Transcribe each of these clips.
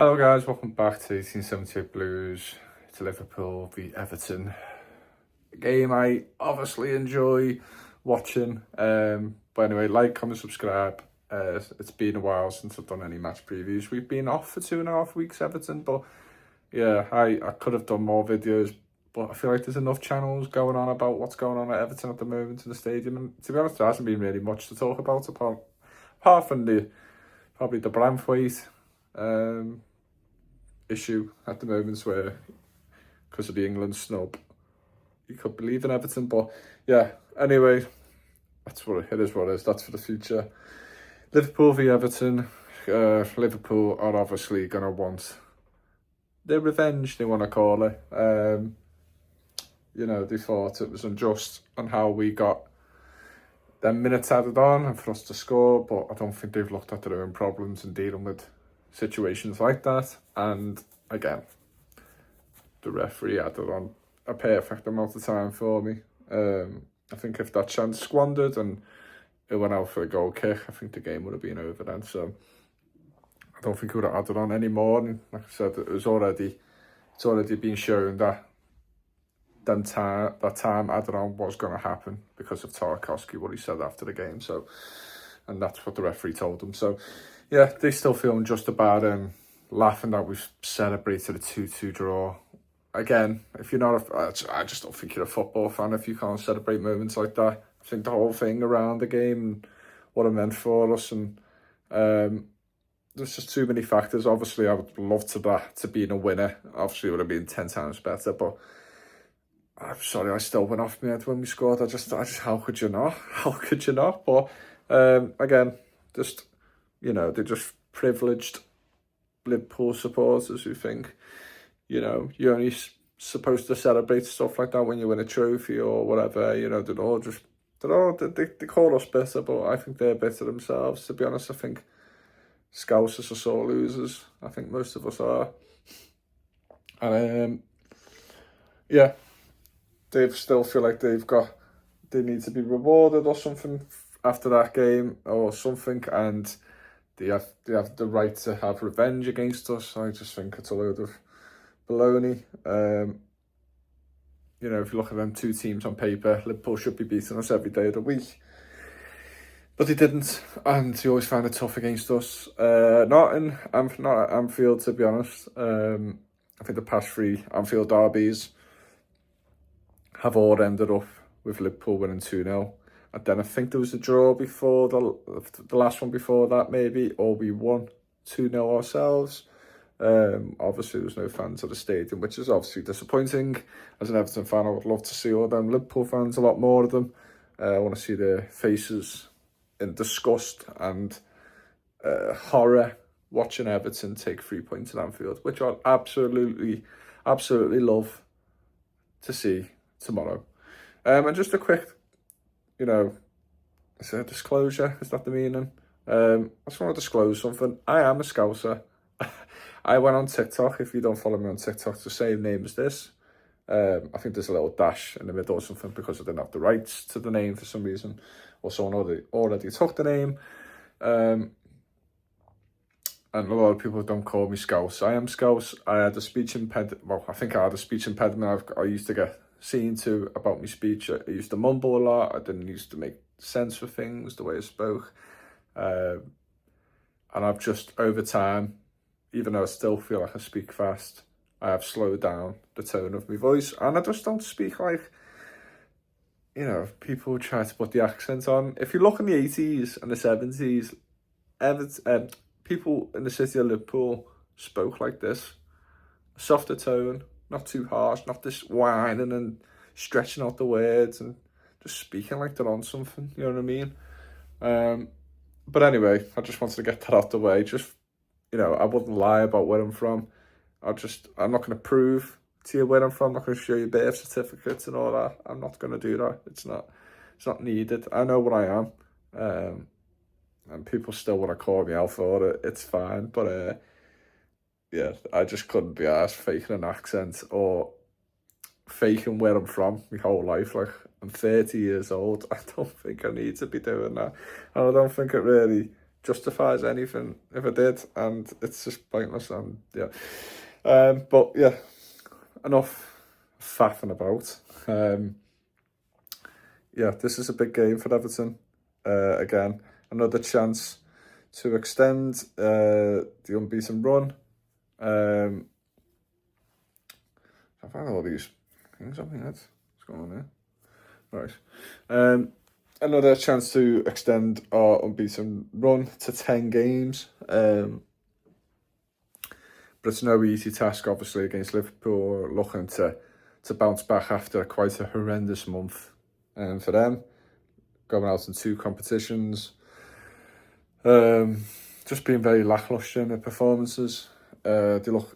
Hello guys, welcome back to 1878 Blues. It's Liverpool v Everton. A game I obviously enjoy watching. But anyway, like, comment, subscribe. It's been a while since I've done any match previews. We've been off for 2.5 weeks, Everton, but yeah, I could have done more videos, but I feel like there's enough channels going on about what's going on at Everton at the moment in the stadium, and to be honest, there hasn't been really much to talk about apart from probably the Branthwaite issue at the moment, where because of the England snub you could believe in Everton. But yeah, anyway, that's what it is. What it is. That's for the future. Liverpool v Everton. Liverpool are obviously gonna want their revenge, they want to call it. They thought it was unjust on how we got them minutes added on and for us to score, but I don't think they've looked at their own problems in dealing with situations like that. And again, the referee added on a perfect amount of time for me. I think if that chance squandered and it went out for a goal kick, I think the game would have been over then. So I don't think it would have added on anymore. And like I said, it's already been shown that that time added on was going to happen because of Tarkowski, what he said after the game. So, and that's what the referee told them. So yeah, they still feeling just about laughing that we've celebrated a 2-2 draw. Again, if you're not I just don't think you're a football fan if you can't celebrate moments like that. I think the whole thing around the game and what it meant for us, and there's just too many factors. Obviously, I would love to be a winner. Obviously, it would have been 10 times better, but I'm sorry, I still went off my head when we scored. I just, how could you not? How could you not? But again, just, they're just privileged Liverpool supporters who think, you're only supposed to celebrate stuff like that when you win a trophy or whatever. They call us bitter, but I think they're bitter themselves. To be honest, I think Scousers are sore losers. I think most of us are. And yeah, they still feel like they need to be rewarded or something after that game or something, and they have the right to have revenge against us. I just think it's a load of baloney. If you look at them two teams on paper, Liverpool should be beating us every day of the week, but they didn't, and they always found it tough against us. Not at Anfield, to be honest. I think the past 3 Anfield derbies have all ended up with Liverpool winning 2-0. And then I think there was a draw before the last one before that, maybe, or we won 2-0 ourselves. Obviously, there was no fans at the stadium, which is obviously disappointing. As an Everton fan, I would love to see all them Liverpool fans, a lot more of them. I want to see their faces in disgust and horror watching Everton take 3 points at Anfield, which I'd absolutely love to see tomorrow. And just a quick, is it a disclosure? Is that the meaning? I just want to disclose something. I am a Scouser. I went on TikTok. If you don't follow me on TikTok, it's the same name as this. I think there's a little dash in the middle or something because I didn't have the rights to the name for some reason, or someone already took the name. And a lot of people don't call me Scouse. I am Scouse. I had a speech impediment. Well, I think I had a speech impediment. I used to get seen to about my speech. I used to mumble a lot. I didn't used to make sense for things the way I spoke. And I've just, over time, even though I still feel like I speak fast, I have slowed down the tone of my voice. And I just don't speak like, people try to put the accent on. If you look in the 80s and the 70s, people in the city of Liverpool spoke like this. A softer tone, not too harsh, not this whining and stretching out the words and just speaking like they're on something, you know what I mean? But anyway, I just wanted to get that out the way. Just, I wouldn't lie about where I'm from. I'm not going to prove to you where I'm from. I'm not going to show you birth certificates and all that. I'm not going to do that. It's not needed. I know what I am. And people still want to call me out for it. It's fine. But yeah, I just couldn't be arsed faking an accent or faking where I'm from my whole life. Like, I'm 30 years old. I don't think I need to be doing that. And I don't think it really justifies anything if it did, and it's just pointless. And yeah, but yeah, enough faffing about. Yeah, this is a big game for Everton. Again, another chance to extend the unbeaten run. I've had all these things on my head. What's going on there? Right. Another chance to extend our unbeaten run to 10 games. But it's no easy task, obviously, against Liverpool, looking to bounce back after quite a horrendous month for them. Going out in 2 competitions. Just being very lacklustre in their performances. They look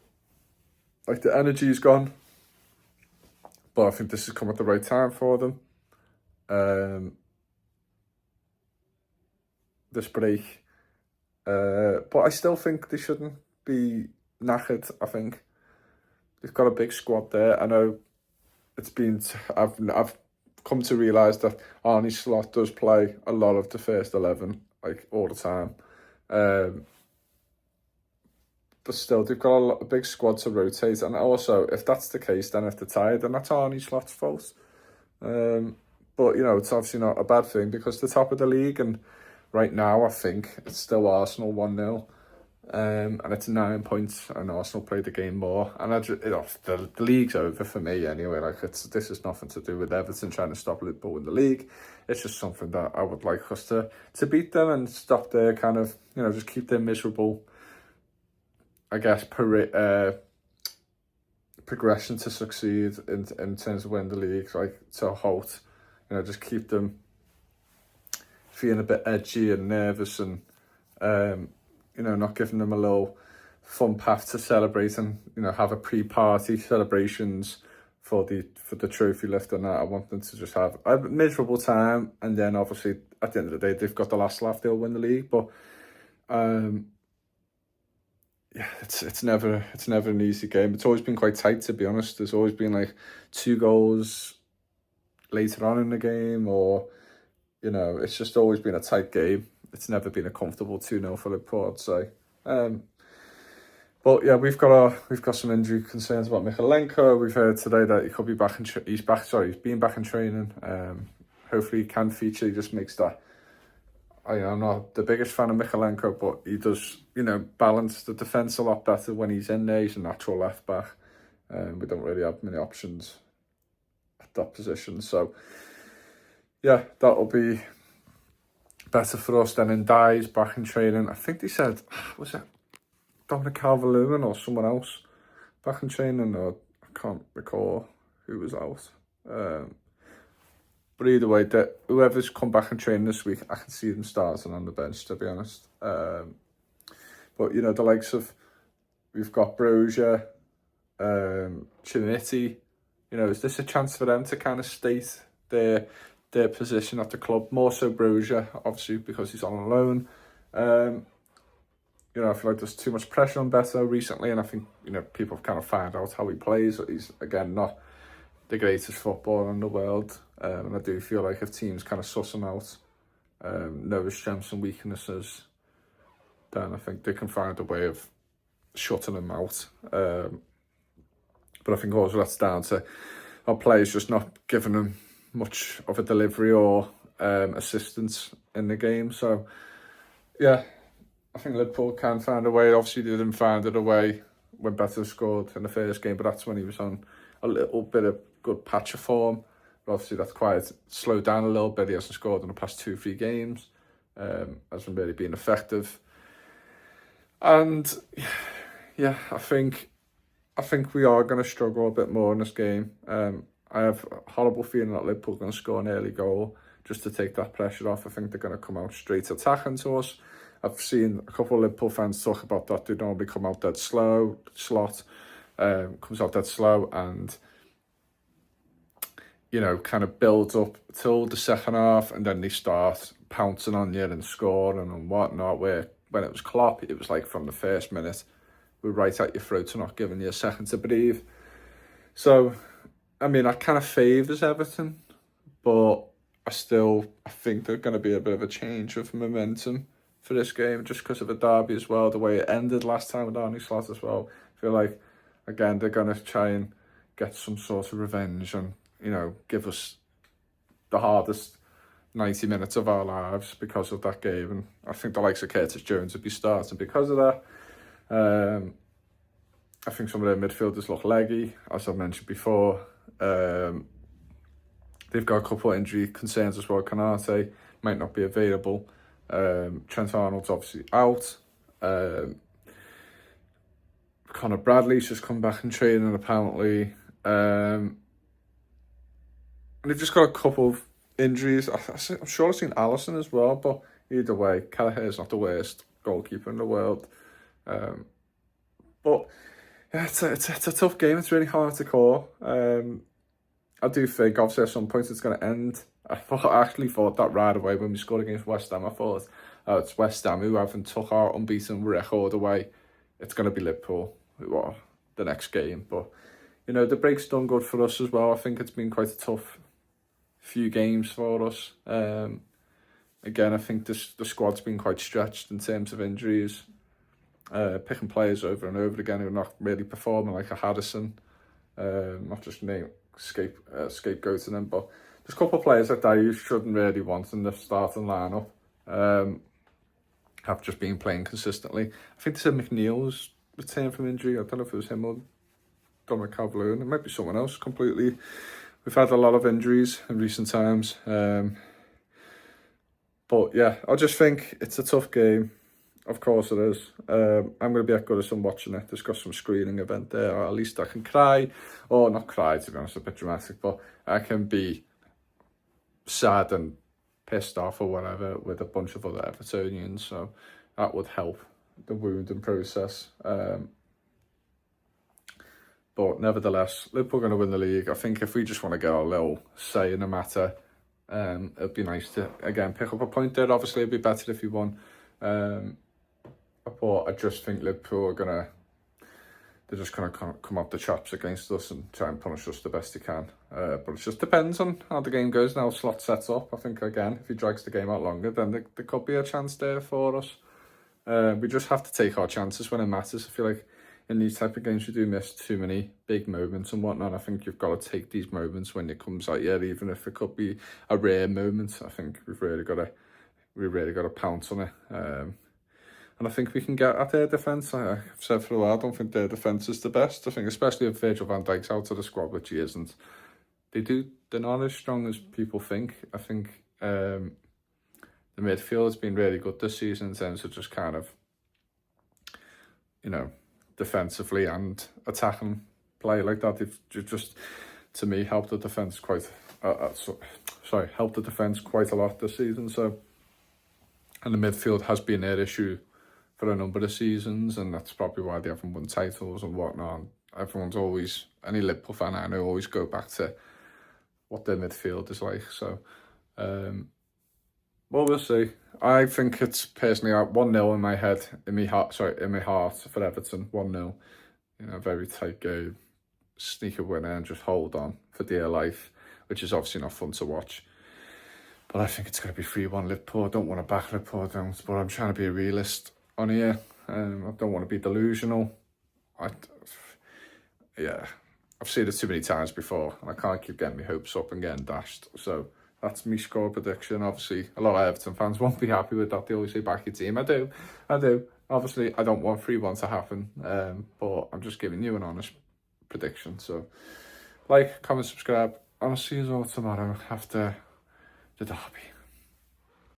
like the energy is gone. But I think this has come at the right time for them. This break. But I still think they shouldn't be knackered. I think they've got a big squad there. I know it's been... I've come to realise that Arne Slot does play a lot of the first 11, like, all the time. But still, they've got a big squad to rotate. And also, if that's the case, then if they're tired, then that's Arne Slot's fault. But, you know, it's obviously not a bad thing because they're top of the league. And right now, I think it's still Arsenal 1-0. And it's 9 points, and Arsenal played the game more. And the league's over for me anyway. Like, this is nothing to do with Everton trying to stop Liverpool in the league. It's just something that I would like us to beat them and stop their kind of, you know, just keep them miserable, I guess, progression to succeed in terms of winning the league, like, to a halt. You know, just keep them feeling a bit edgy and nervous and, you know, not giving them a little fun path to celebrate and, you know, have a pre-party celebrations for the trophy lift and that. I want them to just have a miserable time, and then obviously at the end of the day they've got the last laugh, they'll win the league. But yeah, it's never an easy game. It's always been quite tight, to be honest. There's always been like 2 goals later on in the game, or, you know, it's just always been a tight game. It's never been a comfortable 2-0 for Liverpool, I'd say. But yeah, we've got some injury concerns about Mykolenko. We've heard today that he could be back he's been back in training. Hopefully he can feature. He just makes that. I'm not the biggest fan of Mykolenko, but he does, you know, balance the defence a lot better when he's in there. He's a natural left back. We don't really have many options at that position. So yeah, that'll be better for us. Then Ndai's back in training. I think they said, was it Dominic Calvert-Lewin or someone else back in training? Or I can't recall who was out. But either way, whoever's come back and training this week, I can see them starting on the bench, to be honest. But, you know, the likes of, we've got Brozier, Chiniti. You know, is this a chance for them to kind of state their position at the club? More so Brozier, obviously, because he's on loan. You know, I feel like there's too much pressure on Beto recently, and I think, you know, people have kind of found out how he plays. He's, again, not the greatest footballer in the world. And I do feel like if teams kind of suss him out, know his strengths and weaknesses, then I think they can find a way of shutting him out. But I think also that's down to our players just not giving him much of a delivery or assistance in the game. So, yeah, I think Liverpool can find a way. Obviously, they didn't find it a way when Beto scored in the first game, but that's when he was on a little bit of good patch of form. But obviously, that's quite slowed down a little bit. He hasn't scored in the past 2-3 games. Hasn't really been effective. And yeah, I think we are going to struggle a bit more in this game. I have a horrible feeling that Liverpool are going to score an early goal just to take that pressure off. I think they're going to come out straight attacking to us. I've seen a couple of Liverpool fans talk about that. They normally come out dead slow. Slot comes out dead slow and, you know, kind of builds up till the second half, and then they start pouncing on you and scoring and whatnot. Where when it was Klopp, it was like from the first minute, we're right at your throat and not giving you a second to breathe. So, I mean, that kind of favours Everton, but I think there's going to be a bit of a change of momentum for this game, just because of the derby as well, the way it ended last time with Arnie Slot as well. I feel like, again, they're going to try and get some sort of revenge and, give us the hardest 90 minutes of our lives because of that game. And I think the likes of Curtis Jones would be starting because of that. I think some of their midfielders look leggy, as I mentioned before. They've got a couple of injury concerns as well. Canate might not be available. Trent Arnold's obviously out. Conor Bradley's just come back in training apparently. And they've just got a couple of injuries. I'm sure I've seen Alisson as well, but either way, Kelleher's not the worst goalkeeper in the world. But yeah, it's a tough game. It's really hard to call. I do think, obviously, at some point it's going to end. I actually thought that right away when we scored against West Ham. I thought, it's West Ham who haven't took our unbeaten record away. It's going to be Liverpool who are the next game. But, the break's done good for us as well. I think it's been quite a tough few games for us. Again, I think the squad's been quite stretched in terms of injuries. Picking players over and over again who are not really performing, like a Harrison. Not just scapegoating them, but there's a couple of players like that you shouldn't really want in the starting lineup. Have just been playing consistently. I think they said McNeil's returned from injury. I don't know if it was him or Dominic Calvert-Lewin. It might be someone else completely. We've had a lot of injuries in recent times. But yeah, I just think it's a tough game. Of course it is. I'm going to be at Goodison watching it. There's got some screening event there, or at least I can cry. Or not cry, to be honest, a bit dramatic, but I can be sad and pissed off or whatever with a bunch of other Evertonians, so that would help the wounding process. But nevertheless, Liverpool are going to win the league. I think if we just want to get a little say in the matter, it'd be nice to, again, pick up a point there. Obviously, it'd be better if we won. But I just think Liverpool they're just going to come up the chops against us and try and punish us the best they can. But it just depends on how the game goes and how Slot sets up. I think, again, if he drags the game out longer, then there could be a chance there for us. We just have to take our chances when it matters. I feel like in these type of games, we do miss too many big moments and whatnot. I think you've got to take these moments when it comes out, even if it could be a rare moment. I think we've really got to pounce on it. And I think we can get at their defence. I've said for a while, I don't think their defence is the best. I think especially if Virgil van Dijk's out of the squad, which he isn't, they're not as strong as people think. I think the midfield has been really good this season in terms of just kind of, defensively and attacking play like that. They've just, to me, helped the defence quite a lot this season. So, and the midfield has been their issue for a number of seasons, and that's probably why they haven't won titles and whatnot. Any Liverpool fan I know always go back to what their midfield is like. So, we'll see. I think it's personally 1-0 in my head, in my heart for Everton. 1-0, very tight game, sneak a winner and just hold on for dear life, which is obviously not fun to watch. But I think it's going to be 3-1 Liverpool. I don't want to back Liverpool down, but I'm trying to be a realist on here. I don't want to be delusional. I've seen it too many times before, and I can't keep getting my hopes up and getting dashed. So that's my score prediction. Obviously, a lot of Everton fans won't be happy with that. They always say back your team. I do. Obviously, I don't want 3-1 to happen, but I'm just giving you an honest prediction. So, like, comment, subscribe, and I'll see you all tomorrow after the derby.